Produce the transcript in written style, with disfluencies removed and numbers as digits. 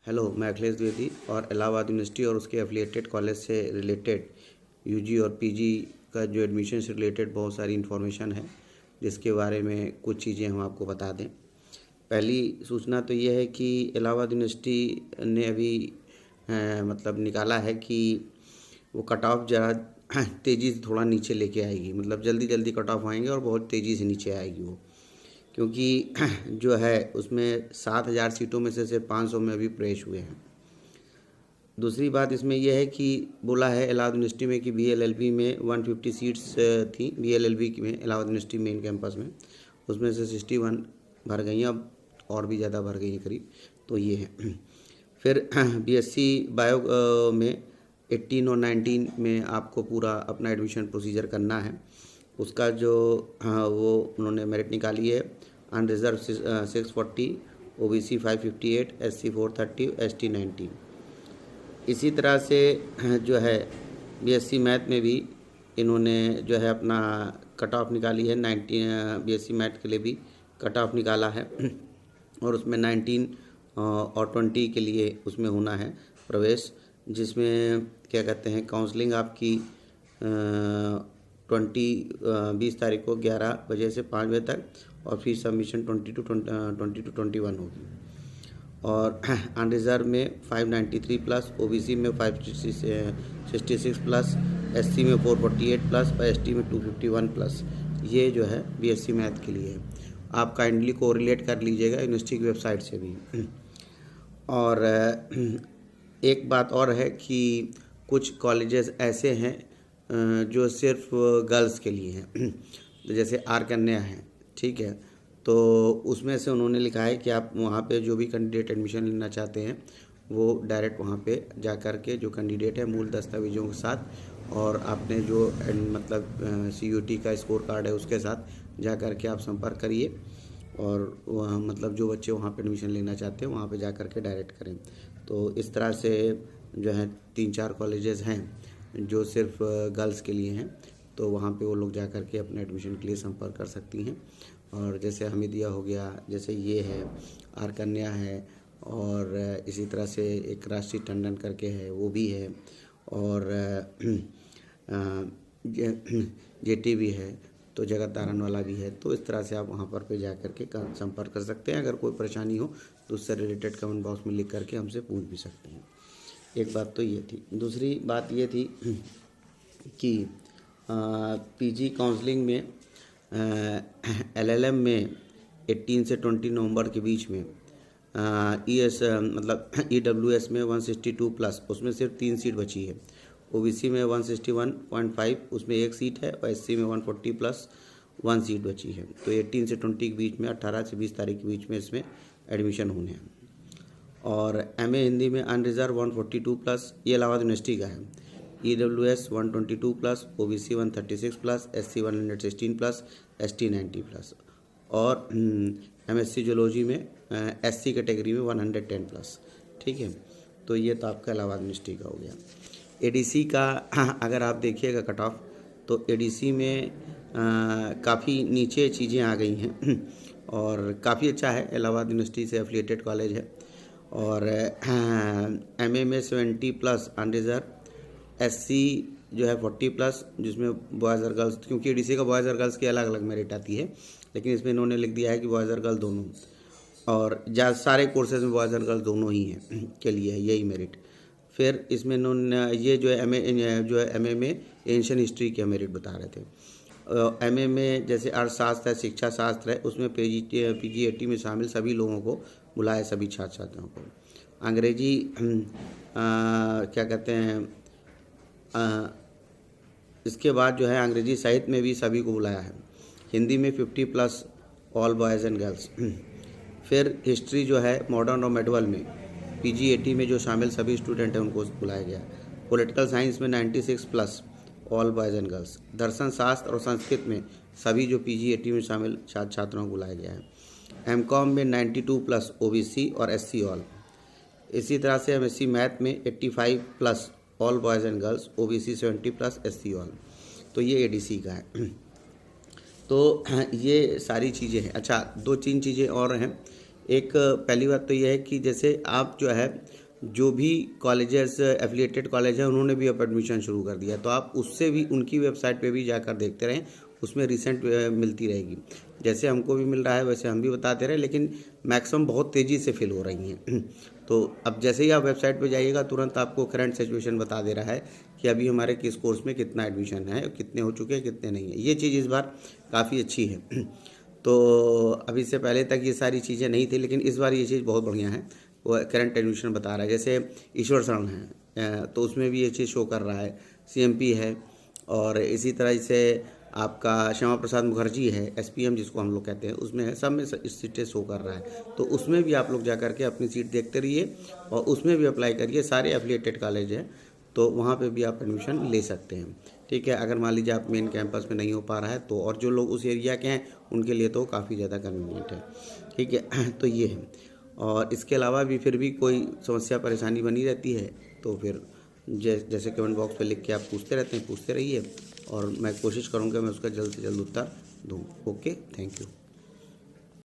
Hello, मैं अखिलेश द्विवेदी और Allahabad university और उसके एफिलिएटेड कॉलेज से रिलेटेड यूजी और पीजी का जो एडमिशन से रिलेटेड बहुत सारी इन्फॉर्मेशन है, जिसके बारे में कुछ चीज़ें हम आपको बता दें। पहली सूचना तो ये है कि इलाहाबाद यूनिवर्सिटी ने अभी मतलब निकाला है कि वो कट ऑफ ज़रा तेज़ी से थोड़ा नीचे लेके आएगी, मतलब जल्दी जल्दी कट ऑफ आएंगे और बहुत तेज़ी से नीचे आएगी वो, क्योंकि जो है उसमें 7,000 सीटों में से सिर्फ 500 में अभी प्रवेश हुए हैं। दूसरी बात इसमें यह है कि बोला है इलाहाबाद यूनिवर्सिटी में कि BLLB में 150 सीट्स थी, BLLB में इलाहाबाद यूनिवर्सिटी मेन कैंपस में, उसमें से 61 भर गई हैं, अब और भी ज़्यादा भर गई हैं करीब, तो ये है। फिर BSc बायो में 18 और 19 में आपको पूरा अपना एडमिशन प्रोसीजर करना है। उसका जो वो उन्होंने मेरिट निकाली है, अनरिजर्व 640, OBC 558, SC 430, ST 90। इसी तरह से जो है BSc मैथ में भी इन्होंने जो है अपना कट ऑफ निकाली है, 19 BSc मैथ के लिए भी कट ऑफ निकाला है और उसमें 19 और 20 के लिए उसमें होना है प्रवेश, जिसमें क्या कहते हैं काउंसलिंग आपकी 20 तारीख को 11 बजे से 5 बजे तक और फीस सबमिशन 20 to 21 होगी। और अनरिजर्व में 593 प्लस, OBC में 566 प्लस, SC में 448 प्लस और ST में 251 प्लस। ये जो है BSc मैथ के लिए है। आप काइंडली कोरिलेट कर लीजिएगा यूनिवर्सिटी की वेबसाइट से भी। और एक बात और है कि कुछ कॉलेजेस ऐसे हैं जो सिर्फ गर्ल्स के लिए हैं, जैसे आर कन्या है, ठीक है, तो उसमें से उन्होंने लिखा है कि आप वहाँ पे जो भी कैंडिडेट एडमिशन लेना चाहते हैं वो डायरेक्ट वहाँ पे जा कर के जो कैंडिडेट है मूल दस्तावेज़ों के साथ और आपने जो मतलब CUT का स्कोर कार्ड है उसके साथ जा कर के आप संपर्क करिए और वहाँ मतलब जो बच्चे वहाँ पे एडमिशन लेना चाहते हैं वहाँ पे जा कर के डायरेक्ट करें। तो इस तरह से जो है 3-4 कॉलेजेस हैं जो सिर्फ गर्ल्स के लिए हैं, तो वहाँ पे वो लोग जा कर के अपने एडमिशन के लिए संपर्क कर सकती हैं। और जैसे हमीदिया हो गया, जैसे ये है, आर कन्या है, और इसी तरह से एक राष्ट्रीय टंडन करके है वो भी है, और JT भी है, तो जगत तारण वाला भी है। तो इस तरह से आप वहाँ पर पे जा कर के संपर्क कर सकते हैं। अगर कोई परेशानी हो तो उससे रिलेटेड कमेंट बॉक्स में लिख करके हमसे पूछ भी सकते हैं। एक बात तो ये थी। दूसरी बात ये थी कि PG काउंसलिंग में LLM में 18 से 20 नवंबर के बीच में मतलब EWS में 162 प्लस, उसमें सिर्फ 3 सीट बची है। OBC में 161.5, उसमें 1 सीट है, और SC में 140 प्लस 1 सीट बची है। तो 18 से 20 के बीच में 18 से 20 तारीख के बीच में इसमें एडमिशन होने हैं। और MA हिंदी में अनरिजर्व 142 प्लस, ये इलाहाबाद यूनिवर्सिटी का है। EWS 122 plus, OBC 136 plus, SC 116 plus, ST 90 plus, और MSc जूलॉजी में SC कैटेगरी में 110 प्लस, ठीक है। तो ये तो आपका इलाहाबाद यूनिवर्सिटी का हो गया। ADC का अगर आप देखिएगा कट ऑफ, तो ADC में काफ़ी नीचे चीज़ें आ गई हैं और काफ़ी अच्छा है, इलाहाबाद यूनिवर्सिटी से एफिलिएटेड कॉलेज है। और MA में 70 प्लस अनरिजर्व, SC जो है 40 प्लस, जिसमें बॉयज़ और गर्ल्स, क्योंकि ADC का बॉयज़ और गर्ल्स की अलग अलग मेरिट आती है, लेकिन इसमें इन्होंने लिख दिया है कि बॉयज़ और गर्ल्स दोनों, और सारे कोर्सेज में बॉयज़ और गर्ल्स दोनों ही हैं के लिए है यही मेरिट। फिर इसमें इन्होंने ये जो है MA में एंशियन हिस्ट्री के मेरिट बता रहे थे। MA में जैसे अर्थशास्त्र है, शिक्षा शास्त्र है, उसमें PGAT में शामिल सभी लोगों को बुलाया, सभी छात्र छात्राओं को। अंग्रेजी क्या कहते हैं इसके बाद जो है अंग्रेजी साहित्य में भी सभी को बुलाया है। हिंदी में 50 plus all boys and girls. फिर हिस्ट्री जो है मॉडर्न और मेडवल में PGAT में जो शामिल सभी स्टूडेंट हैं उनको बुलाया गया। पॉलिटिकल साइंस में 96 plus all boys and girls. दर्शन शास्त्र और संस्कृत में सभी जो PGAT में शामिल छात्र छात्राओं को बुलाया गया है। MCOM में 92 प्लस OBC और SC ऑल। इसी तरह से MSc मैथ में 85 plus all boys and girls, OBC 70 plus, SC all. तो ये ADC का है। तो ये सारी चीज़ें हैं। अच्छा, 2-3 चीज़ें और हैं। एक पहली बात तो ये है कि जैसे आप जो है जो भी कॉलेजेस एफिलिएटेड कॉलेज हैं उन्होंने भी अब एडमिशन शुरू कर दिया, तो आप उससे भी उनकी वेबसाइट पे भी जाकर देखते रहें, उसमें रिसेंट मिलती रहेगी। जैसे हमको भी मिल रहा है वैसे हम भी बताते रहे, लेकिन मैक्सिमम बहुत तेज़ी से फिल हो रही हैं। तो अब जैसे ही आप वेबसाइट पे जाइएगा तुरंत आपको करंट सिचुएशन बता दे रहा है कि अभी हमारे किस कोर्स में कितना एडमिशन है, कितने हो चुके हैं, कितने नहीं है। ये चीज़ इस बार काफ़ी अच्छी है। तो अभी से पहले तक ये सारी चीज़ें नहीं थी, लेकिन इस बार ये चीज़ बहुत बढ़िया है, वो करंट एडमिशन बता रहा है। जैसे ईश्वर शरण है तो उसमें भी ये चीज़ शो कर रहा है, सीएमपी है, और इसी तरह से आपका श्यामा प्रसाद मुखर्जी है, एसपीएम जिसको हम लोग कहते हैं, उसमें है, सब में सीटें शो कर रहा है। तो उसमें भी आप लोग जा करके अपनी सीट देखते रहिए और उसमें भी अप्लाई करिए। सारे एफिलिएटेड कॉलेज हैं तो वहाँ पे भी आप एडमिशन ले सकते हैं। ठीक है, अगर मान लीजिए आप मेन कैंपस में नहीं हो पा रहा है तो, और जो लोग उस एरिया के हैं उनके लिए तो काफ़ी ज़्यादा कन्वीनियंट है। ठीक है, तो ये है। और इसके अलावा भी फिर भी कोई समस्या परेशानी बनी रहती है तो फिर जैसे कमेंट बॉक्स पे लिख के आप पूछते रहते हैं, पूछते रहिए और मैं कोशिश करूँगा मैं उसका जल्द से जल्द उत्तर दूँ। Okay, thank you.